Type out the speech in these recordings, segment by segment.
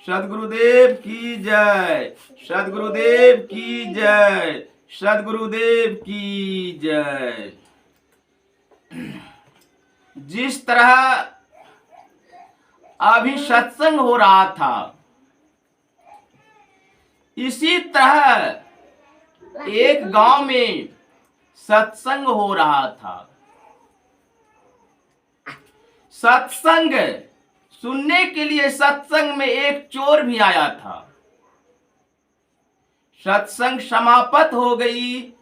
सदगुरुदेव की जय, सदगुरुदेव की जय, सदगुरुदेव की जय। जिस तरह अभी सत्संग हो रहा था, इसी तरह एक गांव में सत्संग हो रहा था। सत्संग सुनने के लिए सत्संग में एक चोर भी आया था। सत्संग समाप्त हो गई,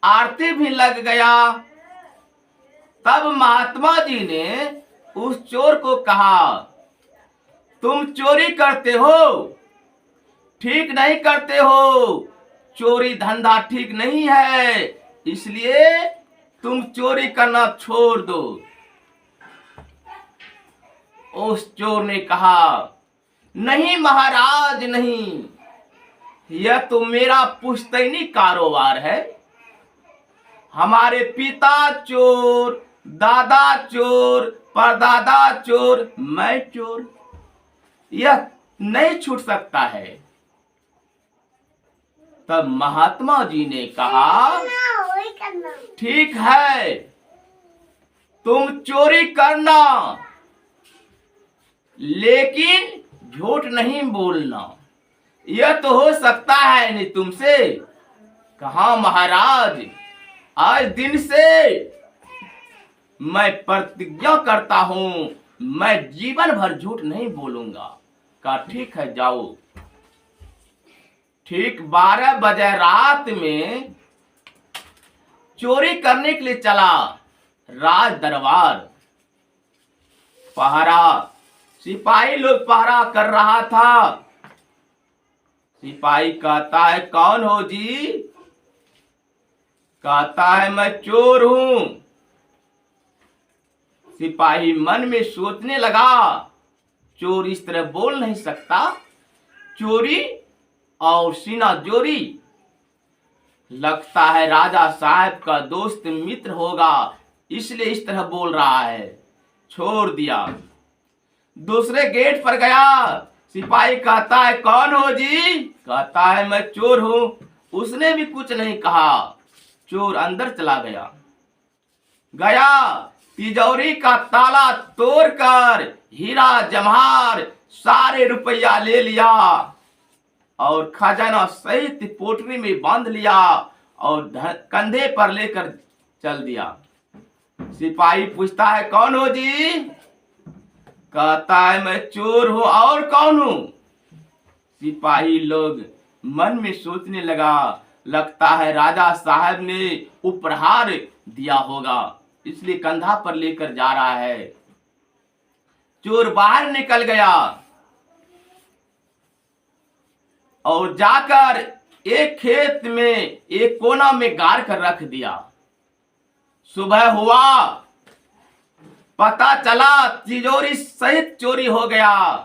आरती भी लग गया। तब महात्मा जी ने उस चोर को कहा, तुम चोरी करते हो, ठीक नहीं करते हो, चोरी धंधा ठीक नहीं है, इसलिए तुम चोरी करना छोड़ दो। उस चोर ने कहा, नहीं महाराज नहीं, यह तो मेरा पुश्तैनी कारोबार है। हमारे पिता चोर, दादा चोर, परदादा चोर, मैं चोर, यह नहीं छूट सकता है। तब महात्मा जी ने कहा, ठीक है, तुम चोरी करना, लेकिन झूठ नहीं बोलना। यह तो हो सकता है नहीं तुमसे। कहा महाराज, आज दिन से मैं प्रतिज्ञा करता हूं, मैं जीवन भर झूठ नहीं बोलूंगा। कहा ठीक है, जाओ। ठीक 12 बजे रात में चोरी करने के लिए चला राज दरबार। पहरा, सिपाही लोग पहरा कर रहा था। सिपाही कहता है, कौन हो जी? कहता है, मैं चोर हूं। सिपाही मन में सोचने लगा, चोर इस तरह बोल नहीं सकता, चोरी और सीना जोरी, लगता है राजा साहब का दोस्त मित्र होगा, इसलिए इस तरह बोल रहा है। छोड़ दिया। दूसरे गेट पर गया। सिपाही कहता है, कौन हो जी? कहता है, मैं चोर हूं। उसने भी कुछ नहीं कहा। चोर अंदर चला गया। तिजोरी का ताला तोड़कर हीरा जवाहर सारे रुपया ले लिया और खजाना सहित पोटली में बांध लिया और कंधे पर लेकर चल दिया। सिपाही पूछता है, कौन हो जी? कहता है, मैं चोर हूं। और कौन हूं? सिपाही लोग मन में सोचने लगा, लगता है राजा साहब ने उपहार दिया होगा, इसलिए कंधा पर लेकर जा रहा है। चोर बाहर निकल गया और जाकर एक खेत में एक कोना में गाड़ कर रख दिया। सुबह हुआ, पता चला तिजोरी सहित चोरी हो गया।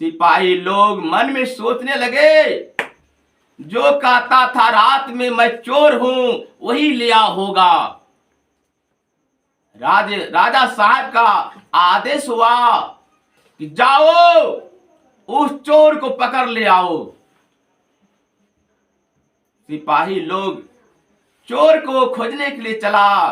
सिपाही लोग मन में सोचने लगे, जो कहता था रात में मैं चोर हूं, वही लिया होगा। राजा साहब का आदेश हुआ कि जाओ उस चोर को पकड़ ले आओ। सिपाही लोग चोर को खोजने के लिए चला।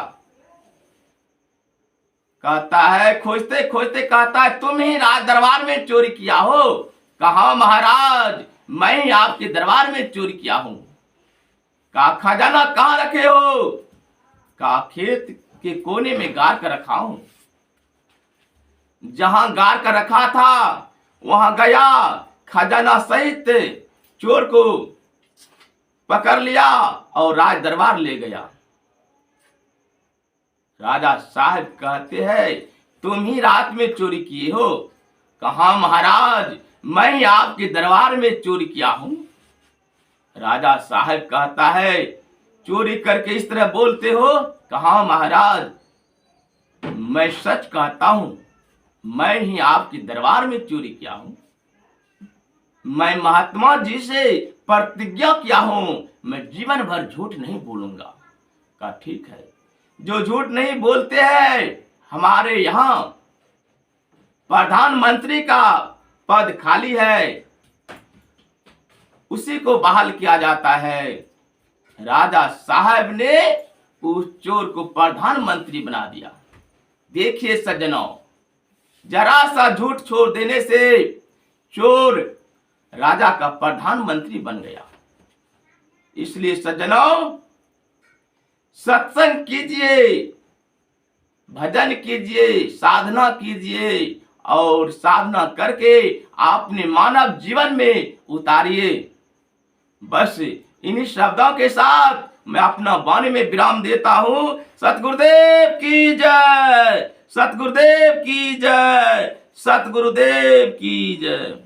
कहता है, खोजते खोजते कहता है, तुम ही राज दरबार में चोरी किया हो? कहा महाराज, मैं ही आपके दरबार में चोरी किया हूं। कहा खजाना कहां रखे हो? कहा खेत के कोने में गाड़ कर रखा हूं। जहां गाड़ कर रखा था वहां गया, खजाना सहित चोर को पकड़ लिया और राज दरबार ले गया। राजा साहब कहते हैं, तुम ही रात में चोरी किए हो? कहा महाराज, मैं ही आपके दरबार में चोरी किया हूं। राजा साहब कहता है, चोरी करके इस तरह बोलते हो? कहा महाराज, मैं सच कहता हूं, मैं ही आपके दरबार में चोरी किया हूं। मैं महात्मा जी से प्रतिज्ञा किया हूं, मैं जीवन भर झूठ नहीं बोलूंगा। कहा ठीक है, जो झूठ नहीं बोलते हैं, हमारे यहाँ प्रधानमंत्री का पद खाली है उसी को बहाल किया जाता है। राजा साहब ने उस चोर को प्रधानमंत्री बना दिया। देखिए सज्जनों, जरा सा झूठ छोड़ देने से चोर राजा का प्रधानमंत्री बन गया। इसलिए सज्जनों, सत्संग कीजिए, भजन कीजिए, साधना कीजिए और साधना करके अपने मानव जीवन में उतारिए। बस इन्हीं शब्दों के साथ मैं अपना वाणी में विराम देता हूं। सतगुरुदेव की जय, सतगुरुदेव की जय, सतगुरुदेव की जय।